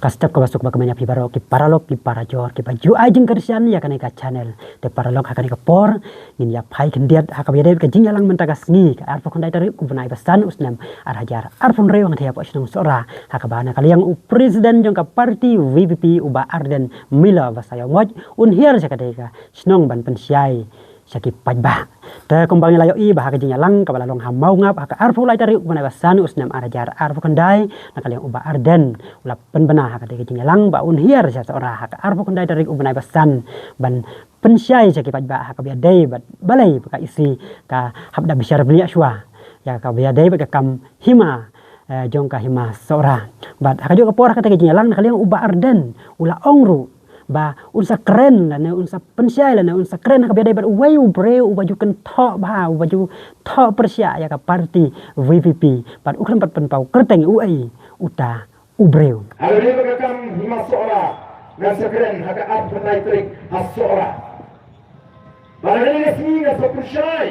Kastap ka basuk bakamanya pi baro ki paralog ki parajor ki baju ajeng kersian ya kaneka channel te paralog hakane ka por ngin ya pai kendiat hakabiade ka jingyalang mentagas ngi ka arpo kondai tari ku benai basan usnam arhajar arpon reo ngai apa isnung sora hakabana kaliang u presiden jong ka parti VPP uba Arden Mila basaya ngoj un hiar sakadeka snong ban pensiai sakit pajba te kembang layo i bahaka jinyalang kabala long hamau ngap haka arfu lai tari ubana basan usnam arajar arfu kendai nakaliang uba Arden ulap penbena haka de jinyalang ba un hiar sa ora haka arfu kendai tari ubana basan ban pensiai sakit pajba haka biadai bat balai baka isi ka habda bisyar beli aswa ya ka biadai baka kam hima jong ka hima sora bat haka jo ka por haka de jinyalang nakaliang uba Arden ula ongru ba unsa keren la ne unsa pensiai la ne unsa keren ka biadai bat uwai ubreu ubaju ken tho ba ubaju tho persia ya ka parti VPP bat ukran pat penpau kerteng uai uta ubreu hari ini kam hima sora nasa keren haka ap penai trik hasora barang ini sini nasa persiai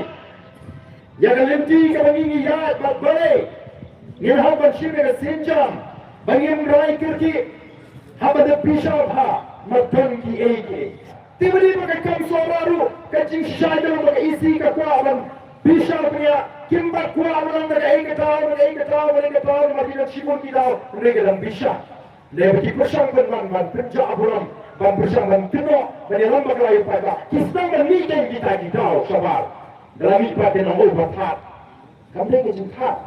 ya ka lemti ka bangingi ya bat bale ni ha ban shime ka sinjam bangim rai kirki ha bad pisha ha matang ki eke tiba-tiba ka kam soraru ka jing shajar ka isi ka kwa ban bisha punya kimba kwa ban ka eke taw mati na shibun ki daw rega dam bisha le ki persang ban penja aburam ban persang ban tino ban yalam baklai pada kisang ban ni deng kita di daw sabar dalam ibadah na ho batat kam le ke jing that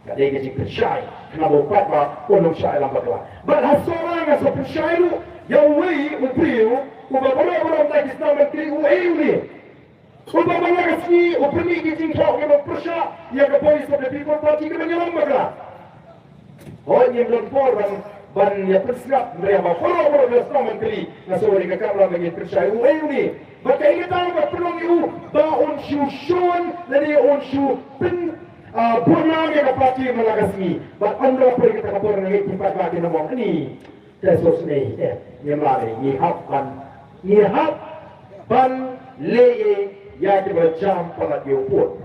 ka de ke jing persyai na bo pat ba kono syai lam bakla ban hasora nga so persyai lu yang wei ubriu uba orang tak Islam menteri wei ni uba bala kasni uperni ki jing thok ni persya ya ka polis of the people party ke menyalam magla oh ni belum por ban ya persiap mereka orang Islam menteri na so ni ka kabla bagi persya wei ni baka kita ba perlu ni ba on shushon dari on shu pin purna ke parti malagasni ba andra per kita ka por ni tempat bagi nama ni tesos ni nyemari nyihap ban leye ya dibacam pada diuput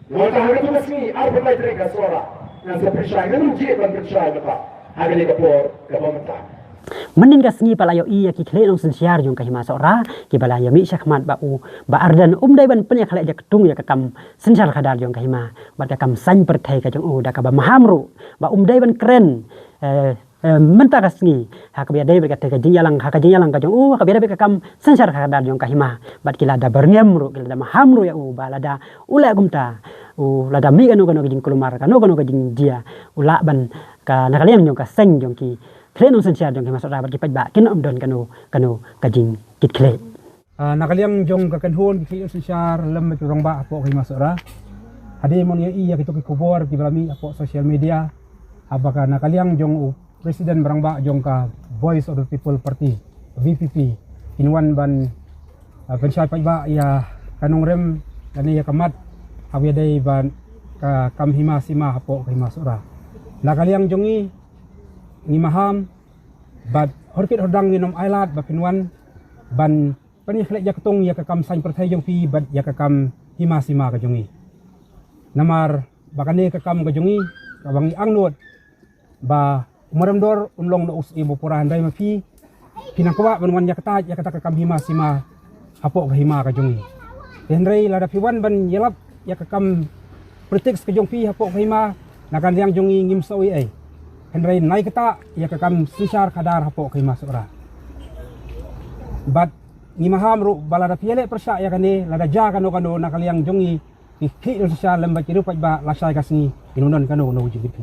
maka hari itu resmi arba lai terika suara yang sepersyai ngan uji ban persyai maka hari ini kapor kapamata menin gasngi palayo iya ki khle nong sensiar jong kahima sora ki balaya mi syakmat ba Arden dai ban penya khle jak tung ya kakam sensiar khadar jong kahima ba kakam san perthai ka jong da ka ba mahamru ba dai ban keren mentah kasni hak biadai berkata kejinyalang ka jong hak biadai kam sensar khadar jong kahima bat kila da berniamru kila da mahamru ya balada ula gumta lada mi kanu jing kulumar kanu jing dia ula ban ka nakaliang jong ka seng jong ki klenong sensar jong ki masuk rabat ki pajba kin don kanu kajing kit kle nakaliang jong ka kanhon ki sensar lem rong ba apo ki masuk ra hade mon ya iya kitu ki kubor ki balami apo social media apakah nakaliang jong Presiden Barangba jongka Voice of the People Party VPP inwan ban pensyai pajba ya kanong rem dan ya kamat awiadai ban ka kamhima sima hapo kahima sura nakaliang jongi ni maham bat horkit hodang ni nom ailat ba pinwan ban pani khlek ya ketong ya kakam sain perthai jong pi bat ya kakam hima sima ka jongi namar bakane kakam ka jongi kabangi angnot ba umaram dor unlong no us ibu purahan dai mafi pinakwa banwan ya kata kakam hima sima hapo hima ka jongi henry lada piwan ban yelap ya kakam proteks ka jong pi hapo hima nakan yang jongi ngim sawi ai henry nai kata ya kakam sisar kadar hapo hima sura bat ngimaham ru balada piele persya ya kane lada ja kano nakaliang jongi ki sisar lemba ciru pajba lasai kasni inunon kano no jigit